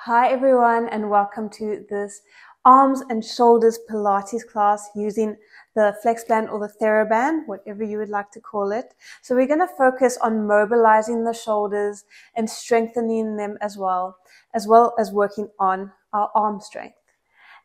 Hi everyone, and welcome to this arms and shoulders Pilates class using the flex band or the Theraband, whatever you would like to call it. So we're going to focus on mobilizing the shoulders and strengthening them as well as working on our arm strength.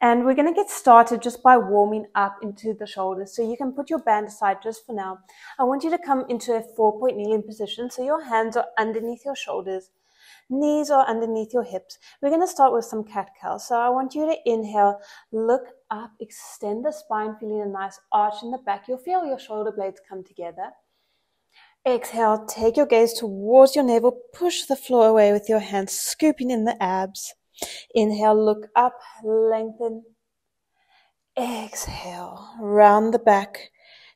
And we're going to get started just by warming up into the shoulders. So you can put your band aside just for now. I want you to come into a 4-point kneeling position. So your hands are underneath your shoulders. Knees are underneath your hips. We're going to start with some cat-cow. So I want you to inhale, look up, extend the spine, feeling a nice arch in the back. You'll feel your shoulder blades come together. Exhale, take your gaze towards your navel, push the floor away with your hands, scooping in the abs. Inhale, look up, lengthen. Exhale, round the back.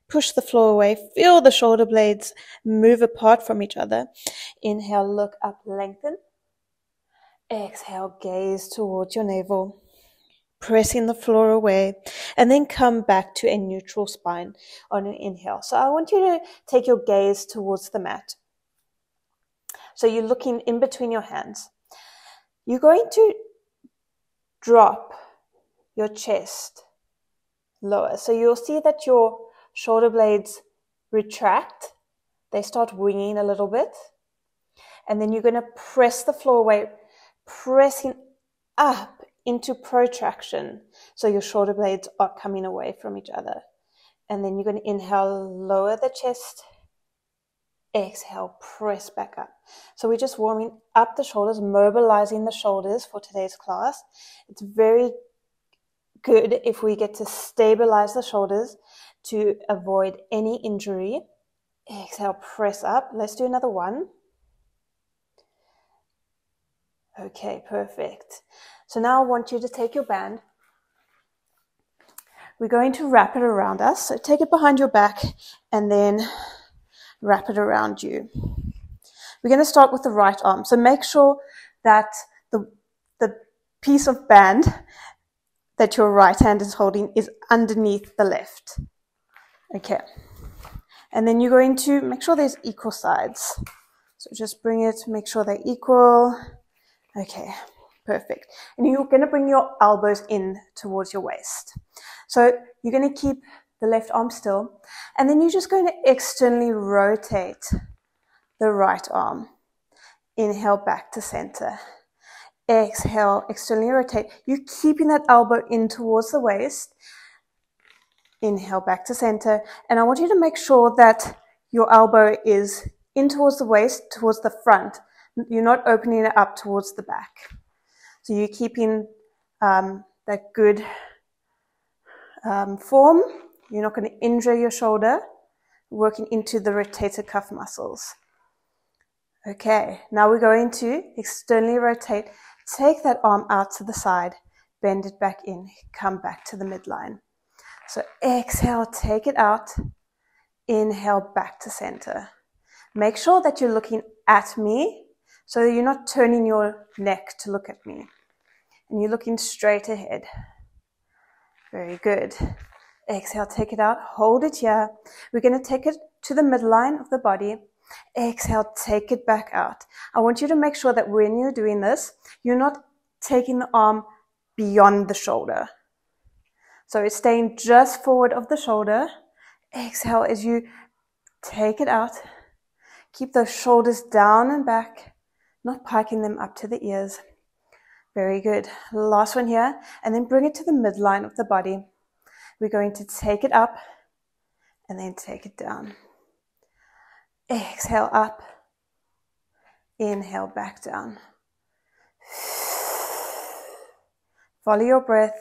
Push the floor away. Feel the shoulder blades move apart from each other. Inhale, look up, lengthen. Exhale, gaze towards your navel. Pressing the floor away. And then come back to a neutral spine on an inhale. So I want you to take your gaze towards the mat. So you're looking in between your hands. You're going to drop your chest lower. So you'll see that your shoulder blades retract. They start winging a little bit. And then you're going to press the floor away, pressing up into protraction. So your shoulder blades are coming away from each other. And then you're going to inhale, lower the chest. Exhale, press back up. So we're just warming up the shoulders, mobilizing the shoulders for today's class. It's very good if we get to stabilize the shoulders to avoid any injury. Exhale, press up. Let's do another one. Okay, perfect. So now I want you to take your band. We're going to wrap it around us. So take it behind your back and then wrap it around you. We're going to start with the right arm. So make sure that the piece of band that your right hand is holding is underneath the left. Okay. And then you're going to make sure there's equal sides. So just bring it, make sure they're equal. Okay, perfect. And you're going to bring your elbows in towards your waist. So you're going to keep the left arm still. And then you're just going to externally rotate the right arm. Inhale back to center. Exhale, externally rotate. You're keeping that elbow in towards the waist. Inhale back to center. And I want you to make sure that your elbow is in towards the waist, towards the front. You're not opening it up towards the back. So you're keeping that good form. You're not going to injure your shoulder. Working into the rotator cuff muscles. Okay, now we're going to externally rotate. Take that arm out to the side. Bend it back in. Come back to the midline. So exhale, take it out. Inhale, back to center. Make sure that you're looking at me so that you're not turning your neck to look at me. And you're looking straight ahead. Very good. Exhale, take it out. Hold it here. We're going to take it to the midline of the body. Exhale, take it back out. I want you to make sure that when you're doing this, you're not taking the arm beyond the shoulder. So it's staying just forward of the shoulder. Exhale as you take it out. Keep those shoulders down and back, not piking them up to the ears. Very good. Last one here. And then bring it to the midline of the body. We're going to take it up and then take it down. Exhale up. Inhale back down. Follow your breath.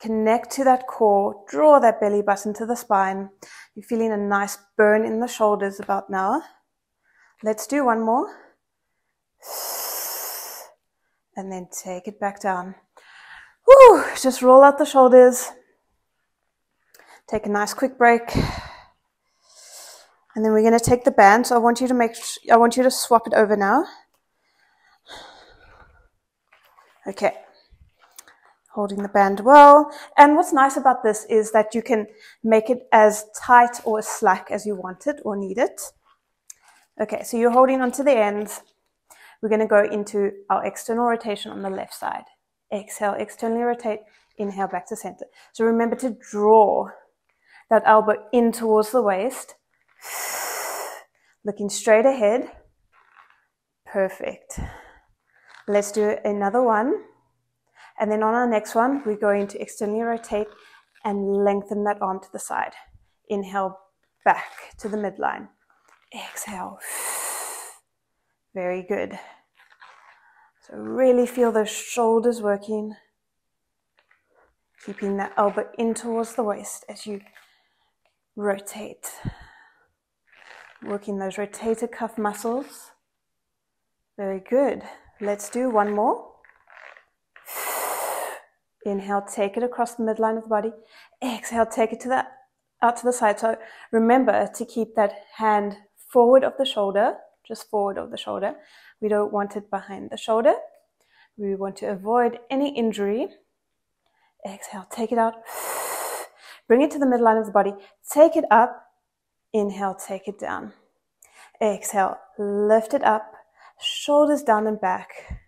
Connect to that core. Draw that belly button to the spine. You're feeling a nice burn in the shoulders about now. Let's do one more. And then take it back down. Woo! Just roll out the shoulders. Take a nice quick break. And then we're going to take the band. So I want you to swap it over now. Okay. Holding the band well. And what's nice about this is that you can make it as tight or as slack as you want it or need it. Okay, so you're holding onto the ends. we're going to go into our external rotation on the left side. Exhale, externally rotate, inhale back to center. So remember to draw that elbow in towards the waist, looking straight ahead. Perfect. Let's do another one. And then on our next one, we're going to externally rotate and lengthen that arm to the side. Inhale back to the midline. Exhale. Very good. So really feel those shoulders working. Keeping that elbow in towards the waist as you rotate. Working those rotator cuff muscles. Very good. Let's do one more. Inhale, take it across the midline of the body. Exhale, take it out to the side. So remember to keep that hand forward of the shoulder, just forward of the shoulder. We don't want it behind the shoulder. We want to avoid any injury. Exhale, take it out. Bring it to the midline of the body. Take it up. Inhale, take it down. Exhale, lift it up. Shoulders down and back.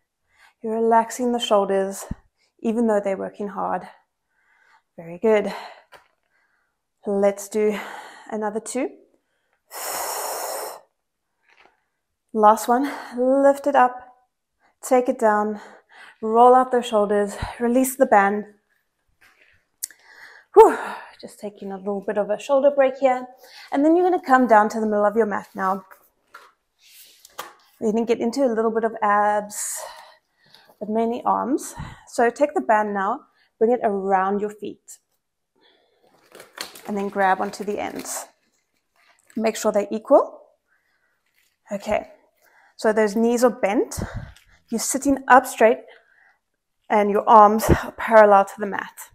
You're relaxing the shoulders, even though they're working hard. Very good. Let's do another two. Last one. Lift it up. Take it down. Roll out those shoulders. Release the band. Whew. Just taking a little bit of a shoulder break here. And then you're going to come down to the middle of your mat now. We're going to get into a little bit of abs, but mainly arms. So take the band now, bring it around your feet, and then grab onto the ends. Make sure they're equal. Okay, so those knees are bent. You're sitting up straight, and your arms are parallel to the mat.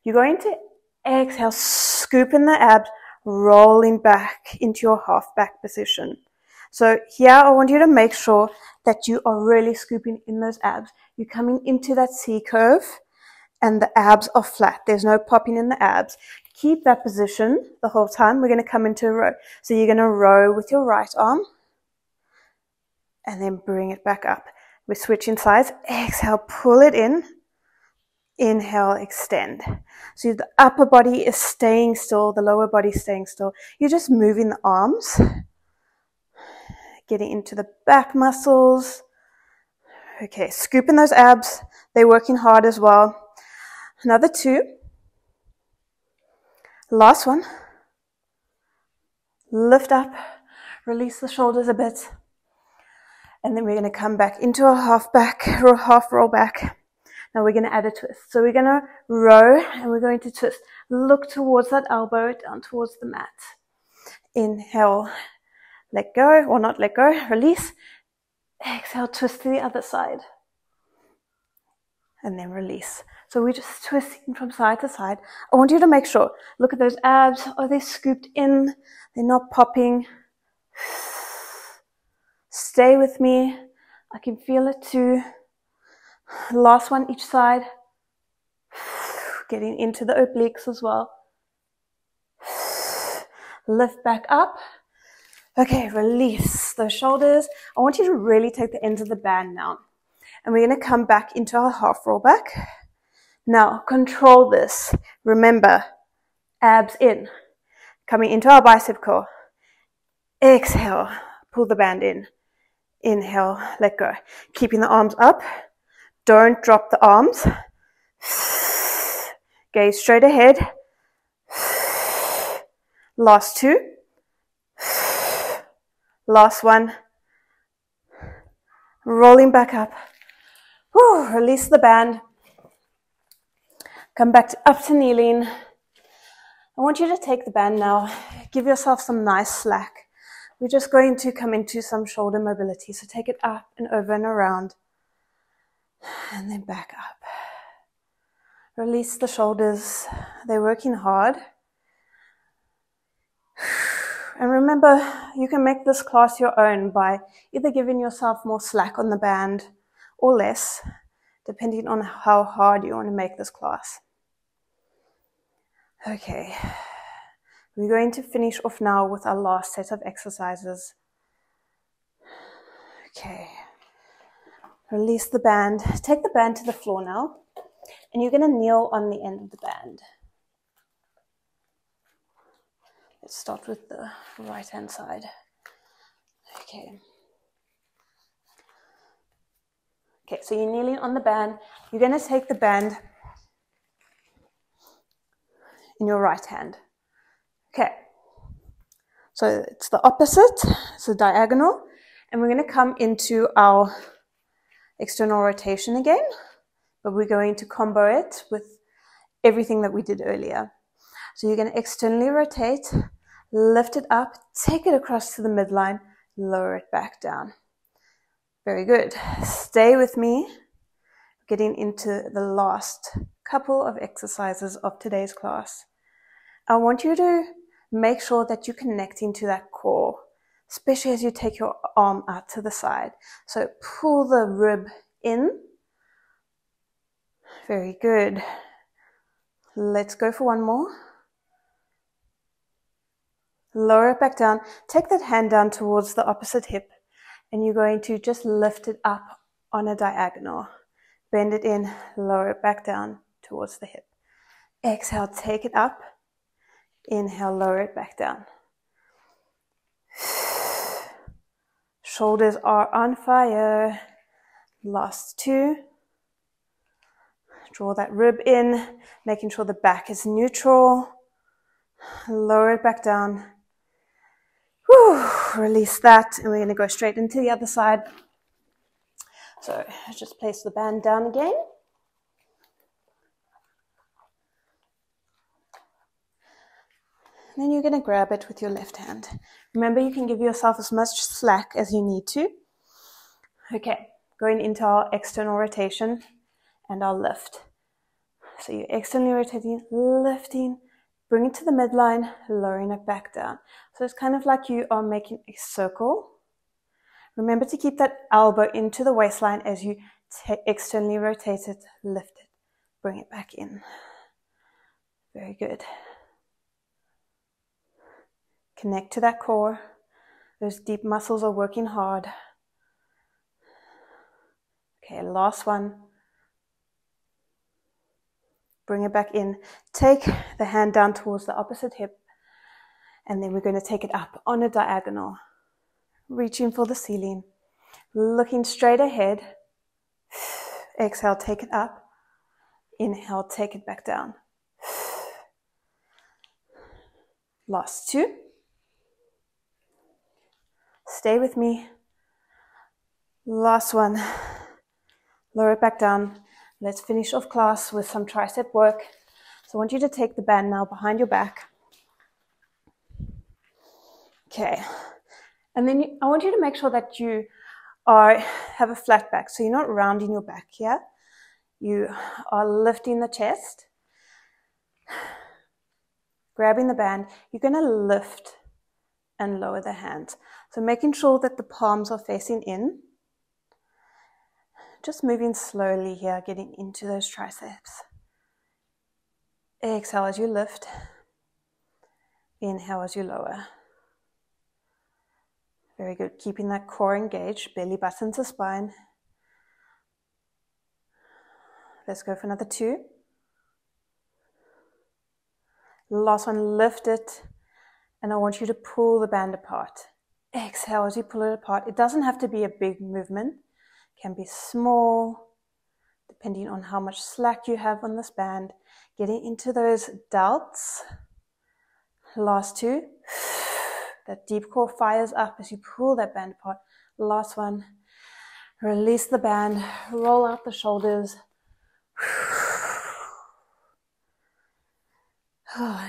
You're going to exhale, scoop in the abs, rolling back into your half back position. So here I want you to make sure that you are really scooping in those abs. You're coming into that C curve and the abs are flat. There's no popping in the abs. Keep that position the whole time. We're going to come into a row. So you're going to row with your right arm and then bring it back up. We're switching sides. Exhale, pull it in. Inhale, extend. So the upper body is staying still, the lower body is staying still. You're just moving the arms. Getting into the back muscles. Okay, scoop in those abs. They're working hard as well. Another two. Last one. Lift up. Release the shoulders a bit. And then we're going to come back into a half back, or half roll back. Now we're going to add a twist. So we're going to row and we're going to twist. Look towards that elbow, down towards the mat. Inhale. Let go, or not let go, release. Exhale, twist to the other side. And then release. So we're just twisting from side to side. I want you to make sure, look at those abs. Are they scooped in? They're not popping. Stay with me. I can feel it too. Last one each side. Getting into the obliques as well. Lift back up. Okay, release those shoulders. I want you to really take the ends of the band now. And we're going to come back into our half roll back. Now, control this. Remember, abs in. Coming into our bicep curl. Exhale, pull the band in. Inhale, let go. Keeping the arms up. Don't drop the arms. Gaze straight ahead. Last two. Last one. Rolling back up. Whew, release the band. Come back up to kneeling. I want you to take the band now. Give yourself some nice slack. We're just going to come into some shoulder mobility. So take it up and over and around. And then back up. Release the shoulders. They're working hard. And remember, you can make this class your own by either giving yourself more slack on the band or less, depending on how hard you want to make this class. Okay, we're going to finish off now with our last set of exercises. Okay. Release the band. Take the band to the floor now. And you're going to kneel on the end of the band. Let's start with the right hand side. Okay. Okay, so you're kneeling on the band. You're going to take the band in your right hand. Okay. So it's the opposite. It's a diagonal. And we're going to come into our external rotation again. But we're going to combo it with everything that we did earlier. So you're going to externally rotate, lift it up, take it across to the midline, lower it back down. Very good. Stay with me. Getting into the last couple of exercises of today's class. I want you to make sure that you're connecting to that core, especially as you take your arm out to the side. So pull the rib in. Very good. Let's go for one more. Lower it back down. Take that hand down towards the opposite hip, and you're going to just lift it up on a diagonal. Bend it in, lower it back down towards the hip. Exhale, take it up. Inhale, lower it back down. Shoulders are on fire. Last two. Draw that rib in, making sure the back is neutral. Lower it back down. Whew, release that, and we're going to go straight into the other side. So just place the band down again. And then you're going to grab it with your left hand. Remember, you can give yourself as much slack as you need to. Okay, going into our external rotation and our lift. So you're externally rotating, lifting, bring it to the midline, lowering it back down. So it's kind of like you are making a circle. Remember to keep that elbow into the waistline as you externally rotate it, lift it, bring it back in. Very good. Connect to that core. Those deep muscles are working hard. Okay, last one. Bring it back in. Take the hand down towards the opposite hip. And then we're going to take it up on a diagonal. Reaching for the ceiling. Looking straight ahead. Exhale, take it up. Inhale, take it back down. Last two. Stay with me. Last one. Lower it back down. Let's finish off class with some tricep work. So I want you to take the band now behind your back. Okay. And then I want you to make sure that you have a flat back. So you're not rounding your back here. You are lifting the chest. Grabbing the band. You're going to lift and lower the hands. So making sure that the palms are facing in. Just moving slowly here, getting into those triceps. Exhale as you lift. Inhale as you lower. Very good. Keeping that core engaged, belly button to spine. Let's go for another two. Last one, lift it. And I want you to pull the band apart. Exhale as you pull it apart. It doesn't have to be a big movement. It can be small, depending on how much slack you have on this band. Getting into those delts. Last two. That deep core fires up as you pull that band apart. Last one. Release the band. Roll out the shoulders.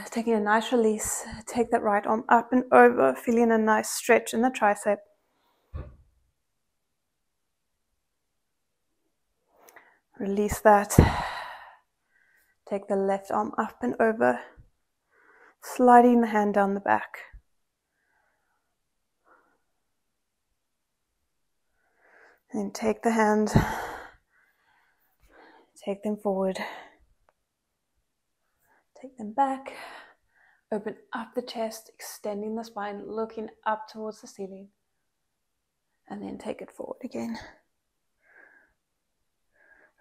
Taking a nice release. Take that right arm up and over, feeling a nice stretch in the tricep. Release that. Take the left arm up and over, sliding the hand down the back. And take the hands, take them forward. Take them back, open up the chest, extending the spine, looking up towards the ceiling. And then take it forward again.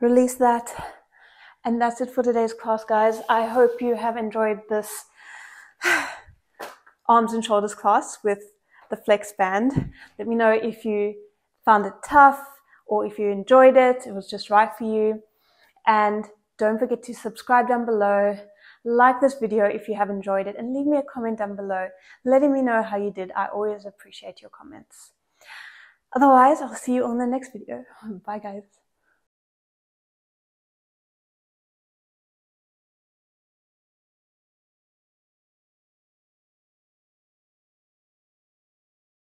Release that. And that's it for today's class, guys. I hope you have enjoyed this arms and shoulders class with the flex band. Let me know if you found it tough or if you enjoyed it, it was just right for you. And don't forget to subscribe down below, like this video if you have enjoyed it, and leave me a comment down below letting me know how you did. I always appreciate your comments. Otherwise, I'll see you on the next video. Bye, guys.